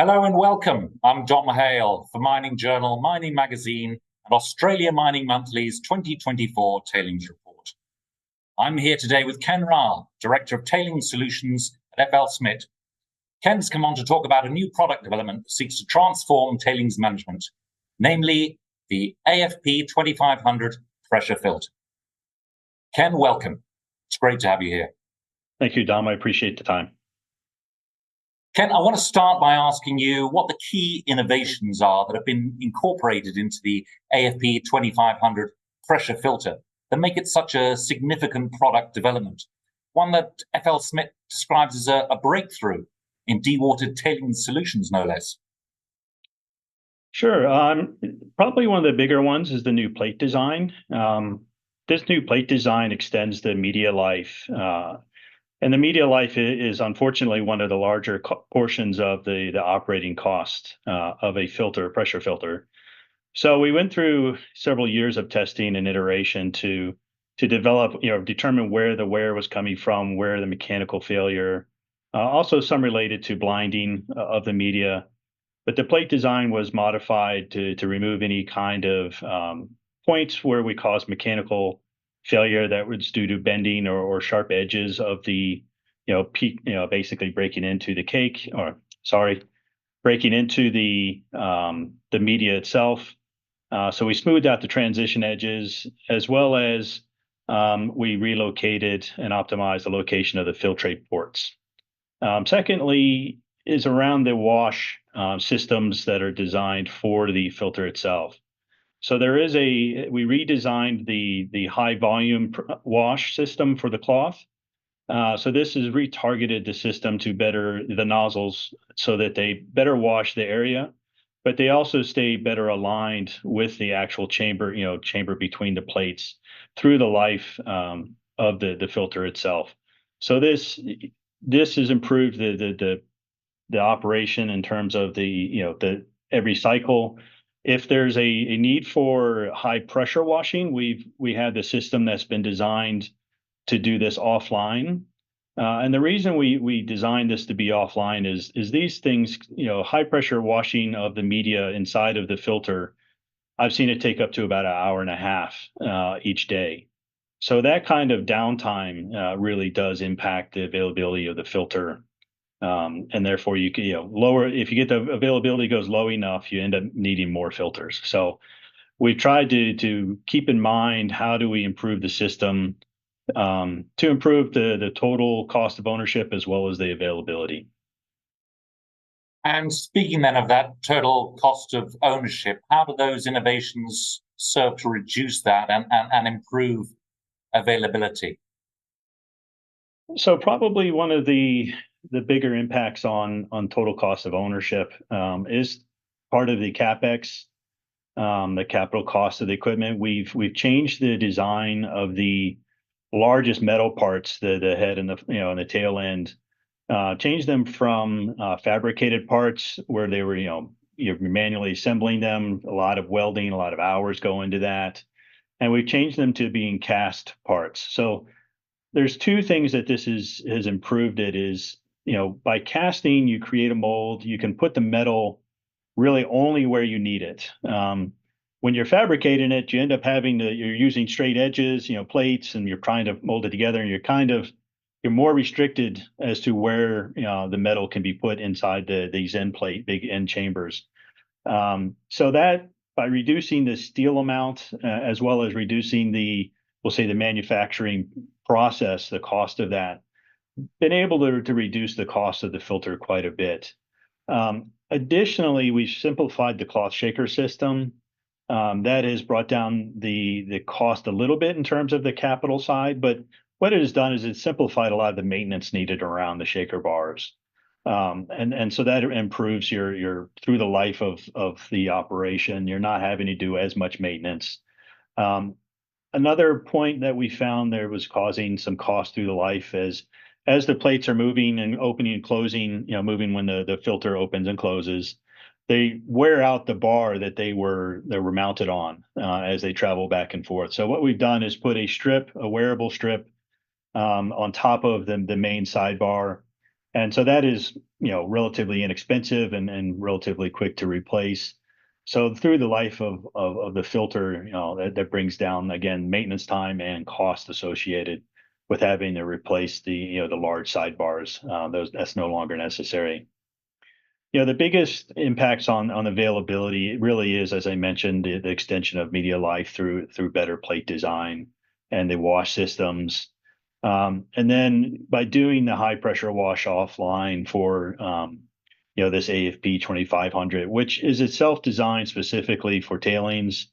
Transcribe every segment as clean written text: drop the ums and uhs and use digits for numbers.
Hello and welcome. I'm John Rahal for Mining Journal, Mining Magazine, and Australia Mining Monthly's 2024 Tailings Report. I'm here today with Ken Rahal, Director of Tailings Solutions at FLSmidth. Ken's come on to talk about a new product development that seeks to transform tailings management, namely the AFP 2500 pressure filter. Ken, welcome. It's great to have you here. Thank you, Dom. I appreciate the time. Ken, I want to start by asking you what the key innovations are that have been incorporated into the AFP 2500 pressure filter that make it such a significant product development, one that FLSmidth describes as a breakthrough in dewatered tailings solutions, no less. Sure. Probably one of the bigger ones is the new plate design. This new plate design extends the media life. And the media life is unfortunately one of the larger portions of the operating cost of a pressure filter. So we went through several years of testing and iteration to develop, determine where the wear was coming from, where the mechanical failure, also some related to blinding of the media. But the plate design was modified to remove any kind of points where we caused mechanical failure that was due to bending or sharp edges of the, basically breaking into the cake, breaking into the media itself. So we smoothed out the transition edges, as well as we relocated and optimized the location of the filtrate ports. Secondly, is around the wash systems that are designed for the filter itself. So we redesigned the high volume wash system for the cloth. So this has retargeted the system to the nozzles so that they better wash the area, but they also stay better aligned with the actual chamber between the plates through the life of the filter itself. So this has improved the operation in terms of the every cycle. If there's a need for high pressure washing, we have the system that's been designed to do this offline. And the reason we designed this to be offline is these things, high pressure washing of the media inside of the filter, I've seen it take up to about an hour and a half each day. So that kind of downtime really does impact the availability of the filter. And therefore, you can lower, if you get the availability goes low enough, you end up needing more filters. So we've tried to keep in mind how do we improve the system to improve the total cost of ownership as well as the availability. And speaking then of that total cost of ownership, how do those innovations serve to reduce that and improve availability? So probably one of the bigger impacts on total cost of ownership is part of the CapEx, the capital cost of the equipment. We've changed the design of the largest metal parts, the head and and the tail end, changed them from fabricated parts where they were you're manually assembling them, a lot of welding, a lot of hours go into that, and we've changed them to being cast parts. So there's two things that this has improved. It is, by casting, you create a mold, you can put the metal really only where you need it. When you're fabricating it, you end up you're using straight edges, plates, and you're trying to mold it together, and you're more restricted as to where the metal can be put inside these big end chambers. So that by reducing the steel amount, as well as reducing the manufacturing process, the cost of that, been able to reduce the cost of the filter quite a bit. Additionally, we've simplified the cloth shaker system. That has brought down the cost a little bit in terms of the capital side, but what it has done is it's simplified a lot of the maintenance needed around the shaker bars. And so that improves your through the life of the operation. You're not having to do as much maintenance. Another point that we found there was causing some cost through the life as the plates are moving and opening and closing, moving when the filter opens and closes, they wear out the bar that they were mounted on as they travel back and forth. So what we've done is put a wearable strip on top of the main sidebar And so that is, relatively inexpensive and relatively quick to replace. So through the life of the filter, that brings down, again, maintenance time and cost associated with having to replace the large sidebars. That's no longer necessary. The biggest impacts on availability really is, as I mentioned, the extension of media life through better plate design and the wash systems. And then by doing the high pressure wash offline for this AFP 2500, which is itself designed specifically for tailings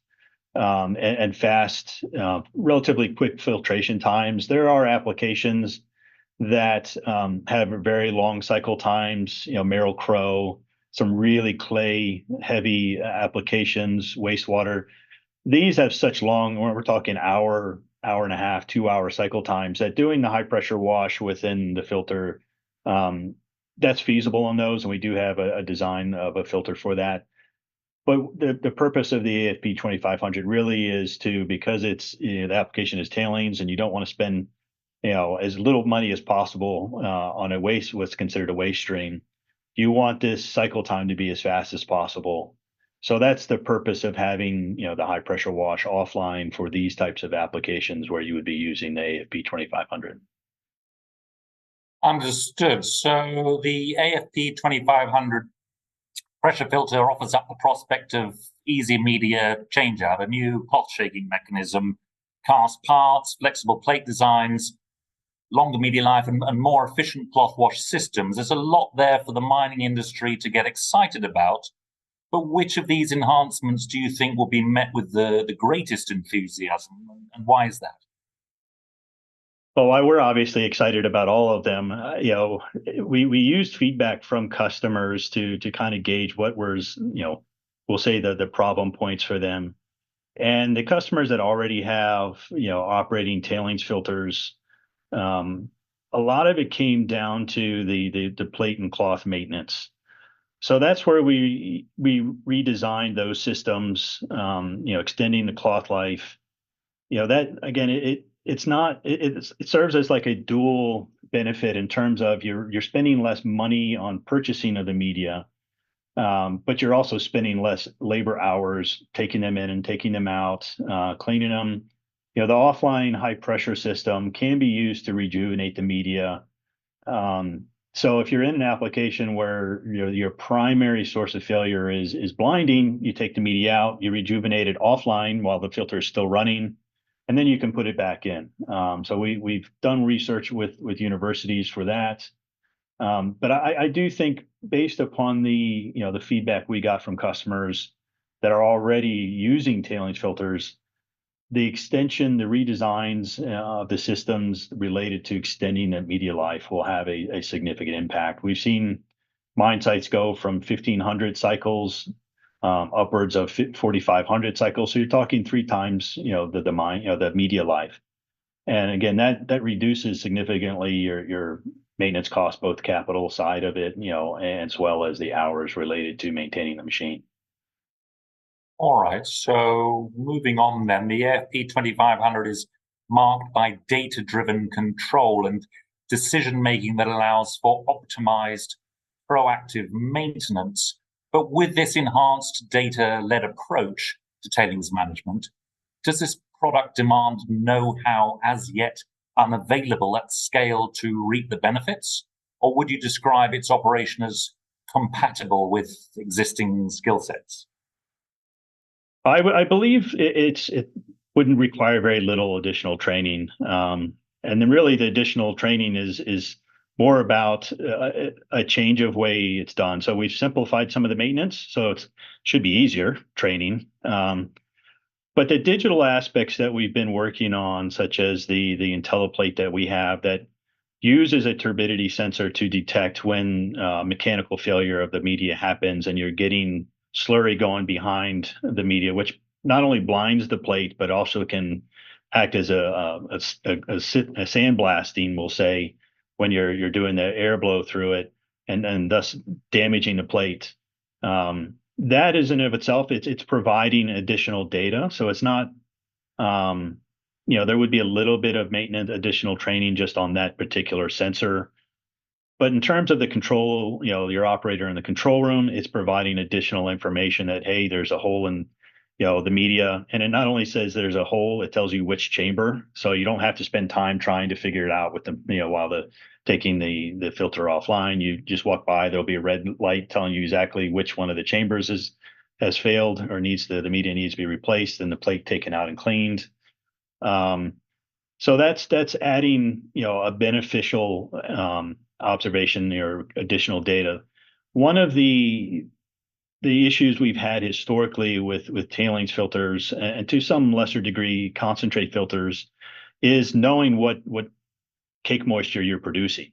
and fast, relatively quick filtration times. There are applications that have very long cycle times, Merrill Crow, some really clay heavy applications, wastewater. These have such long, we're talking hour and a half, 2 hour cycle times, that doing the high pressure wash within the filter, that's feasible on those. And we do have a design of a filter for that. But the purpose of the AFP 2500 really is because it's, the application is tailings and you don't want to spend as little money as possible on what's considered a waste stream. You want this cycle time to be as fast as possible. So that's the purpose of having, the high pressure wash offline for these types of applications where you would be using the AFP 2500. Understood. So the AFP 2500 pressure filter offers up the prospect of easy media changeout, a new cloth shaking mechanism, cast parts, flexible plate designs, longer media life, and more efficient cloth wash systems. There's a lot there for the mining industry to get excited about. But which of these enhancements do you think will be met with the greatest enthusiasm, and why is that? Well, we're obviously excited about all of them. We used feedback from customers to kind of gauge what was, we'll say the problem points for them. And the customers that already have, operating tailings filters, a lot of it came down to the plate and cloth maintenance. So that's where we redesigned those systems, extending the cloth life. That again, it serves as like a dual benefit in terms of you're spending less money on purchasing of the media, but you're also spending less labor hours taking them in and taking them out, cleaning them. The offline high pressure system can be used to rejuvenate the media. So if you're in an application where your primary source of failure is blinding, you take the media out, you rejuvenate it offline while the filter is still running, and then you can put it back in. So we've done research with universities for that. But I do think, based upon the feedback we got from customers that are already using tailings filters, the extension, the redesigns of the systems related to extending that media life will have a significant impact. We've seen mine sites go from 1,500 cycles upwards of 4,500 cycles. So you're talking 3 times, the media life. And again, that reduces significantly your maintenance costs, both capital side of it, as well as the hours related to maintaining the machine. All right, so moving on then, the AFP 2500 is marked by data-driven control and decision-making that allows for optimized, proactive maintenance. But with this enhanced data-led approach to tailings management, does this product demand know-how as yet unavailable at scale to reap the benefits? Or would you describe its operation as compatible with existing skill sets? I believe it wouldn't require very little additional training, and then really the additional training is more about a change of way it's done. So we've simplified some of the maintenance, so it should be easier training. But the digital aspects that we've been working on, such as the IntelliPlate that we have that uses a turbidity sensor to detect when mechanical failure of the media happens and you're getting slurry going behind the media, which not only blinds the plate, but also can act as a sandblasting, we'll say, when you're doing the air blow through it and thus damaging the plate. That is in of itself, it's providing additional data. So it's not, there would be a little bit of maintenance, additional training just on that particular sensor. But in terms of the control, your operator in the control room, it's providing additional information that, hey, there's a hole in, the media. And it not only says there's a hole, it tells you which chamber. So you don't have to spend time trying to figure it out with while taking the filter offline. You just walk by, there'll be a red light telling you exactly which one of the chambers has failed or the media needs to be replaced and the plate taken out and cleaned. So that's adding, a beneficial observation or additional data. One of the issues we've had historically with tailings filters and to some lesser degree concentrate filters is knowing what cake moisture you're producing.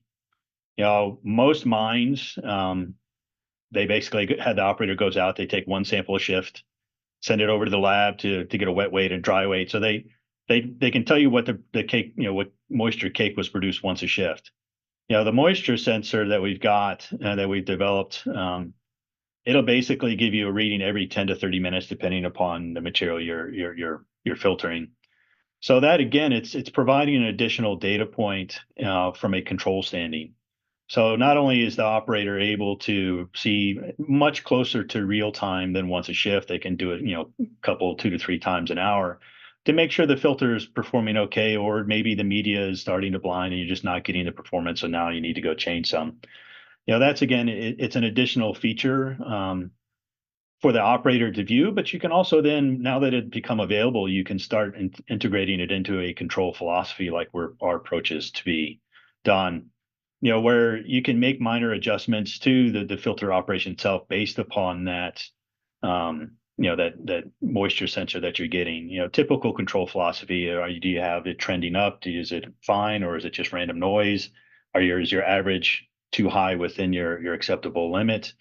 Most mines, they basically had the operator goes out, they take one sample a shift, send it over to the lab to get a wet weight and dry weight. So they can tell you what the cake, what moisture cake was produced once a shift. The moisture sensor that we've got that we've developed, it'll basically give you a reading every 10 to 30 minutes, depending upon the material you're filtering. So that again, it's providing an additional data point from a control standing. So not only is the operator able to see much closer to real time than once a shift, they can do it, a couple, 2 to 3 times an hour to make sure the filter is performing okay, or maybe the media is starting to blind and you're just not getting the performance. So now you need to go change some. That's again, it's an additional feature for the operator to view, but you can also then, now that it become available, you can start integrating it into a control philosophy like where our approach is to be done. Where you can make minor adjustments to the filter operation itself based upon that, that moisture sensor that you're getting. Typical control philosophy, do you have it trending up? Is it fine, or is it just random noise? Is your average too high within your acceptable limit?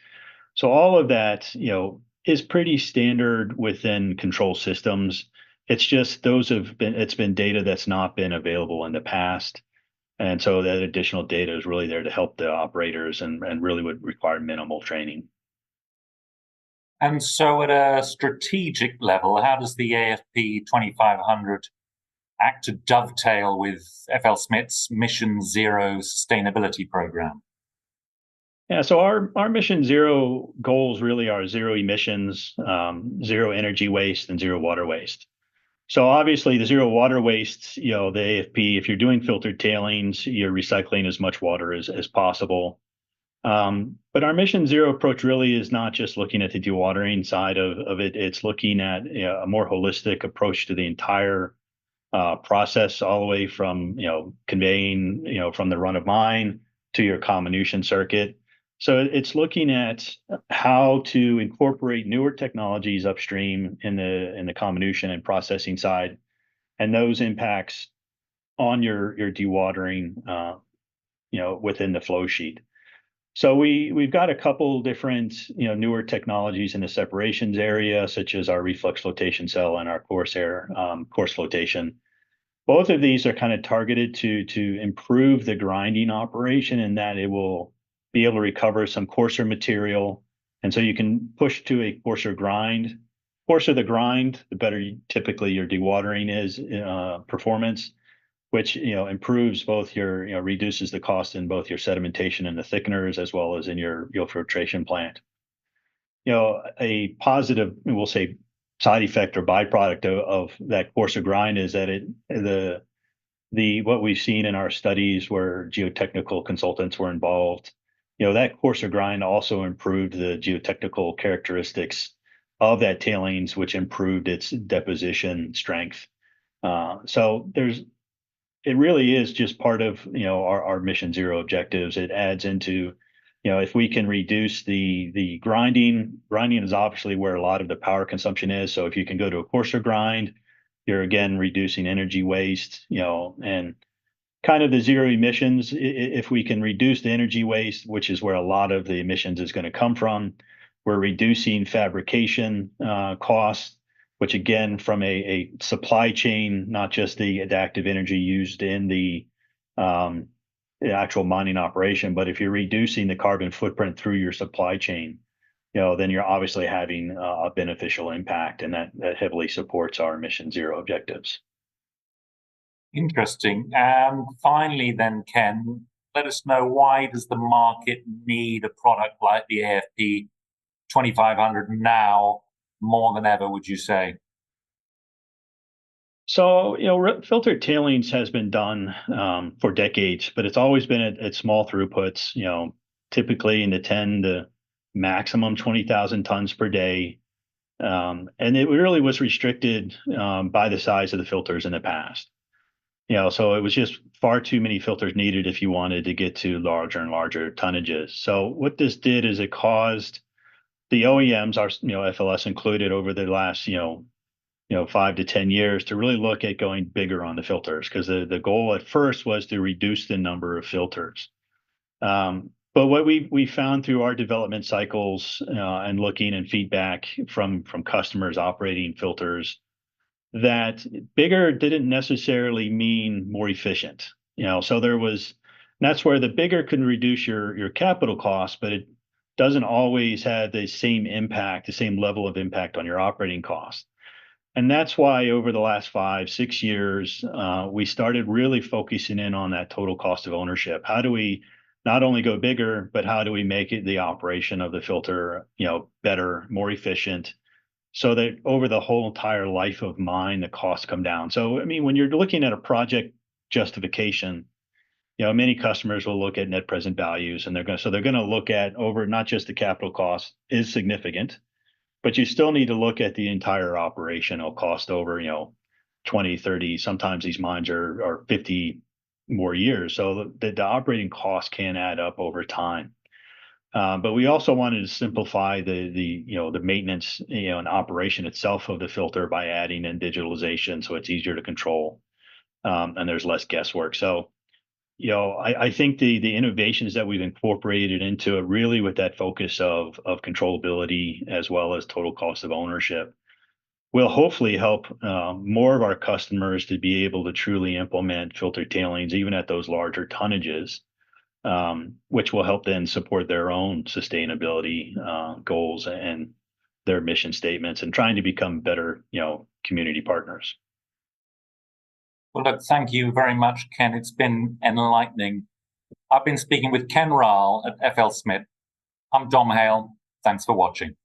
So all of that, is pretty standard within control systems. It's just it's been data that's not been available in the past. And so that additional data is really there to help the operators and really would require minimal training. And so at a strategic level, how does the AFP 2500 act to dovetail with FLSmidth's Mission Zero sustainability program? Yeah, so our Mission Zero goals really are zero emissions, zero energy waste, and zero water waste. So obviously the zero water waste, the AFP, if you're doing filtered tailings, you're recycling as much water as possible. But our Mission Zero approach really is not just looking at the dewatering side of it. It's looking at a more holistic approach to the entire process, all the way from conveying from the run of mine to your comminution circuit. So it's looking at how to incorporate newer technologies upstream in the comminution and processing side, and those impacts on your dewatering, within the flow sheet. So we've got a couple different newer technologies in the separations area, such as our reflux flotation cell and our coarse flotation. Both of these are kind of targeted to improve the grinding operation, in that it will be able to recover some coarser material. And so you can push to a coarser grind. Coarser the grind, the better typically your dewatering is performance, which improves both reduces the cost in both your sedimentation and the thickeners, as well as in your filtration plant. A positive, we'll say, side effect or byproduct of that coarser grind is that what we've seen in our studies where geotechnical consultants were involved, that coarser grind also improved the geotechnical characteristics of that tailings, which improved its deposition strength. So it really is just part of our Mission Zero objectives. It adds into, if we can reduce the grinding is obviously where a lot of the power consumption is. So if you can go to a coarser grind, you're again reducing energy waste, and kind of the zero emissions. If we can reduce the energy waste, which is where a lot of the emissions is going to come from, we're reducing fabrication costs, which again, from a supply chain, not just the active energy used in the actual mining operation, but if you're reducing the carbon footprint through your supply chain, then you're obviously having a beneficial impact, and that heavily supports our Mission Zero objectives. Interesting. Finally, then, Ken, let us know, why does the market need a product like the AFP 2500 now more than ever, would you say? So, filtered tailings has been done for decades, but it's always been at small throughputs, typically in the 10 to maximum 20,000 tons per day. And it really was restricted by the size of the filters in the past. So it was just far too many filters needed if you wanted to get to larger and larger tonnages. So what this did is it caused the OEMs, our FLS included, over the last 5 to 10 years, to really look at going bigger on the filters, because the goal at first was to reduce the number of filters. But what we found through our development cycles and looking and feedback from customers operating filters, that bigger didn't necessarily mean more efficient. So that's where the bigger can reduce your capital costs, but it doesn't always have the same impact, the same level of impact on your operating costs. And that's why over the last 5, 6 years, we started really focusing in on that total cost of ownership. How do we not only go bigger, but how do we make it, the operation of the filter, better, more efficient, so that over the whole entire life of mine, the costs come down. So, when you're looking at a project justification, many customers will look at net present values, and they're going to look at, over not just the capital cost is significant, but you still need to look at the entire operational cost over, 20, 30, sometimes these mines are 50 more years. So the operating cost can add up over time. But we also wanted to simplify the maintenance, and operation itself of the filter by adding in digitalization, so it's easier to control, and there's less guesswork. So, I think the innovations that we've incorporated into it, really with that focus of controllability as well as total cost of ownership, will hopefully help more of our customers to be able to truly implement filtered tailings, even at those larger tonnages, which will help then support their own sustainability goals and their mission statements, and trying to become better, community partners. Well, look, thank you very much, Ken. It's been enlightening. I've been speaking with Ken Rahal at FLSmidth. I'm Dom Hale. Thanks for watching.